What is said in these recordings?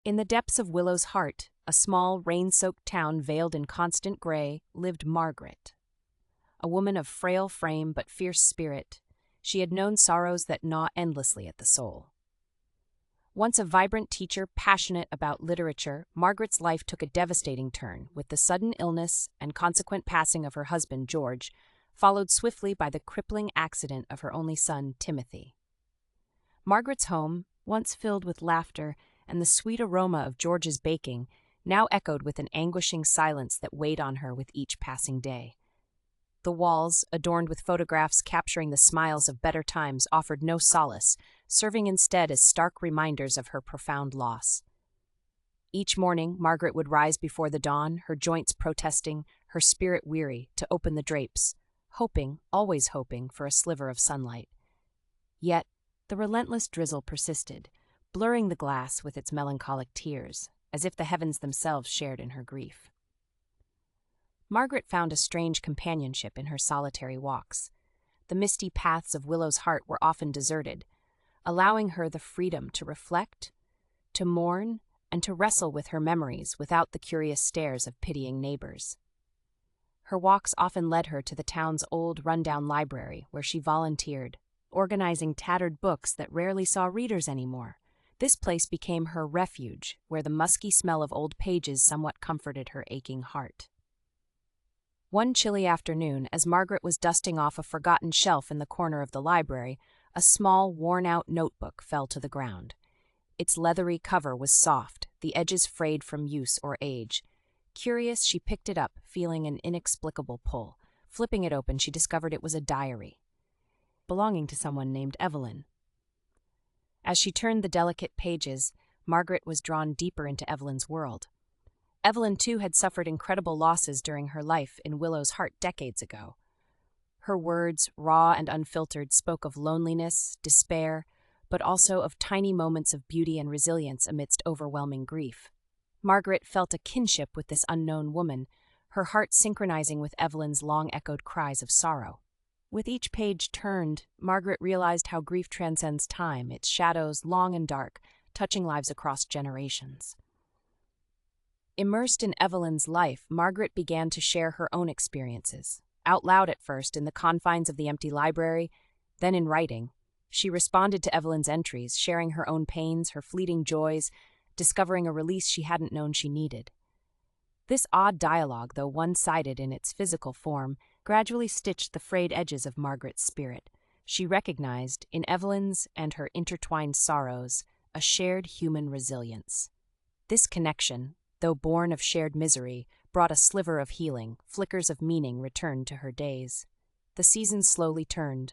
In the depths of Willow's Heart, a small, rain-soaked town veiled in constant gray, lived Margaret. A woman of frail frame but fierce spirit, she had known sorrows that gnaw endlessly at the soul. Once a vibrant teacher passionate about literature, Margaret's life took a devastating turn with the sudden illness and consequent passing of her husband, George, followed swiftly by the crippling accident of her only son, Timothy. Margaret's home, once filled with laughter and the sweet aroma of George's baking, now echoed with an anguishing silence that weighed on her with each passing day. The walls, adorned with photographs capturing the smiles of better times, offered no solace, serving instead as stark reminders of her profound loss. Each morning, Margaret would rise before the dawn, her joints protesting, her spirit weary, to open the drapes, hoping, always hoping, for a sliver of sunlight. Yet, the relentless drizzle persisted, blurring the glass with its melancholic tears, as if the heavens themselves shared in her grief. Margaret found a strange companionship in her solitary walks. The misty paths of Willow's Heart were often deserted, allowing her the freedom to reflect, to mourn, and to wrestle with her memories without the curious stares of pitying neighbors. Her walks often led her to the town's old, rundown library, where she volunteered, organizing tattered books that rarely saw readers anymore. This place became her refuge, where the musky smell of old pages somewhat comforted her aching heart. One chilly afternoon, as Margaret was dusting off a forgotten shelf in the corner of the library, a small, worn-out notebook fell to the ground. Its leathery cover was soft, the edges frayed from use or age. Curious, she picked it up, feeling an inexplicable pull. Flipping it open, she discovered it was a diary, belonging to someone named Evelyn. As she turned the delicate pages, Margaret was drawn deeper into Evelyn's world. Evelyn, too, had suffered incredible losses during her life in Willow's Heart decades ago. Her words, raw and unfiltered, spoke of loneliness, despair, but also of tiny moments of beauty and resilience amidst overwhelming grief. Margaret felt a kinship with this unknown woman, her heart synchronizing with Evelyn's long-echoed cries of sorrow. With each page turned, Margaret realized how grief transcends time, its shadows long and dark, touching lives across generations. Immersed in Evelyn's life, Margaret began to share her own experiences. Out loud at first, in the confines of the empty library, then in writing. She responded to Evelyn's entries, sharing her own pains, her fleeting joys, discovering a release she hadn't known she needed. This odd dialogue, though one-sided in its physical form, gradually stitched the frayed edges of Margaret's spirit. She recognized, in Evelyn's and her intertwined sorrows, a shared human resilience. This connection, though born of shared misery, brought a sliver of healing, flickers of meaning returned to her days. The seasons slowly turned.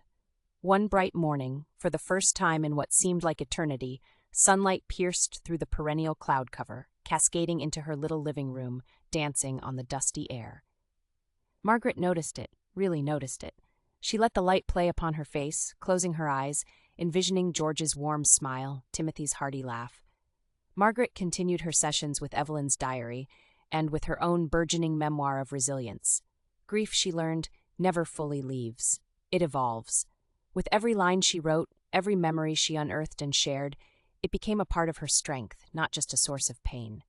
One bright morning, for the first time in what seemed like eternity, sunlight pierced through the perennial cloud cover, cascading into her little living room, dancing on the dusty air. Margaret noticed it, really noticed it. She let the light play upon her face, closing her eyes, envisioning George's warm smile, Timothy's hearty laugh. Margaret continued her sessions with Evelyn's diary, and with her own burgeoning memoir of resilience. Grief, she learned, never fully leaves. It evolves. With every line she wrote, every memory she unearthed and shared, it became a part of her strength, not just a source of pain.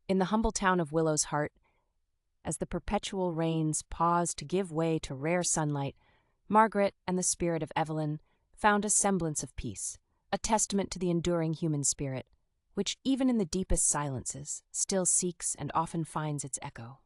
In the humble town of Willow's Heart, as the perpetual rains paused to give way to rare sunlight, Margaret and the spirit of Evelyn found a semblance of peace, a testament to the enduring human spirit, which, even in the deepest silences, still seeks and often finds its echo.